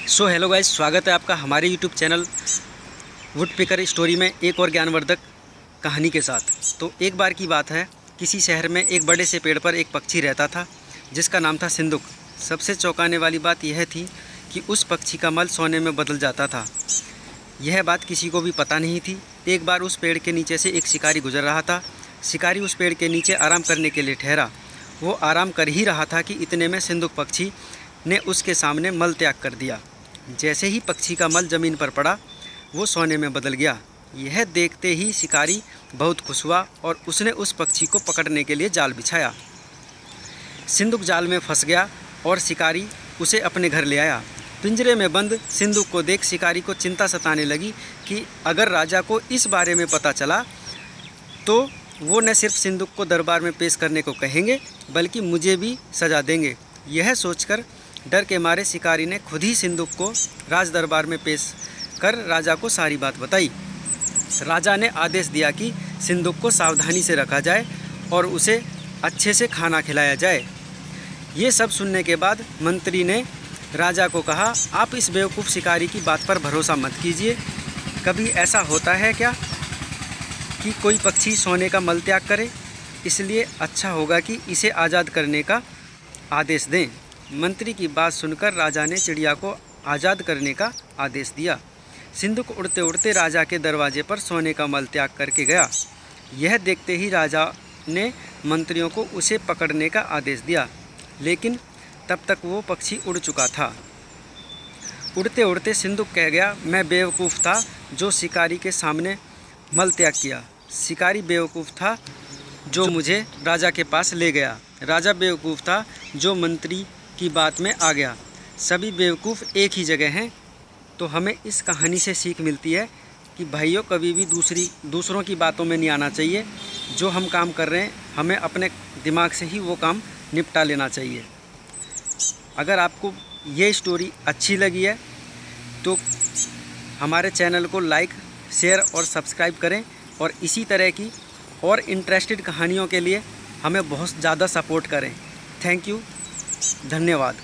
So hello guys, स्वागत है आपका हमारे यूट्यूब चैनल वुडपेकर स्टोरी में एक और ज्ञानवर्धक कहानी के साथ। तो एक बार की बात है, किसी शहर में एक बड़े से पेड़ पर एक पक्षी रहता था जिसका नाम था सिंदूक। सबसे चौंकाने वाली बात यह थी कि उस पक्षी का मल सोने में बदल जाता था। यह बात किसी को भी पता नहीं थी। एक बार उस पेड़ के नीचे से एक शिकारी गुजर रहा था। शिकारी उस पेड़ के नीचे आराम करने के लिए ठहरा। वो आराम कर ही रहा था कि इतने में सिंदूक पक्षी ने उसके सामने मल त्याग कर दिया। जैसे ही पक्षी का मल ज़मीन पर पड़ा, वो सोने में बदल गया। यह देखते ही शिकारी बहुत खुश हुआ और उसने उस पक्षी को पकड़ने के लिए जाल बिछाया। सिंदूक जाल में फंस गया और शिकारी उसे अपने घर ले आया। पिंजरे में बंद सिंदूक को देख शिकारी को चिंता सताने लगी कि अगर राजा को इस बारे में पता चला तो वो न सिर्फ सिंदूक को दरबार में पेश करने को कहेंगे बल्कि मुझे भी सजा देंगे। यह सोचकर डर के मारे शिकारी ने खुद ही सिंदूक को राज दरबार में पेश कर राजा को सारी बात बताई। राजा ने आदेश दिया कि सिंदूक को सावधानी से रखा जाए और उसे अच्छे से खाना खिलाया जाए। ये सब सुनने के बाद मंत्री ने राजा को कहा, आप इस बेवकूफ़ शिकारी की बात पर भरोसा मत कीजिए। कभी ऐसा होता है क्या कि कोई पक्षी सोने का मल त्याग करे? इसलिए अच्छा होगा कि इसे आज़ाद करने का आदेश दें। मंत्री की बात सुनकर राजा ने चिड़िया को आज़ाद करने का आदेश दिया। सिंदूक उड़ते उड़ते राजा के दरवाजे पर सोने का मल त्याग करके गया। यह देखते ही राजा ने मंत्रियों को उसे पकड़ने का आदेश दिया, लेकिन तब तक वो पक्षी उड़ चुका था। उड़ते उड़ते सिंदूक कह गया, मैं बेवकूफ़ था जो शिकारी के सामने मल त्याग किया। शिकारी बेवकूफ़ था जो मुझे राजा के पास ले गया। राजा बेवकूफ़ था जो मंत्री की बात में आ गया। सभी बेवकूफ़ एक ही जगह हैं। तो हमें इस कहानी से सीख मिलती है कि भाइयों, कभी भी दूसरों की बातों में नहीं आना चाहिए। जो हम काम कर रहे हैं हमें अपने दिमाग से ही वो काम निपटा लेना चाहिए। अगर आपको ये स्टोरी अच्छी लगी है तो हमारे चैनल को लाइक, शेयर और सब्सक्राइब करें और इसी तरह की और इंटरेस्टेड कहानियों के लिए हमें बहुत ज़्यादा सपोर्ट करें। थैंक यू, धन्यवाद।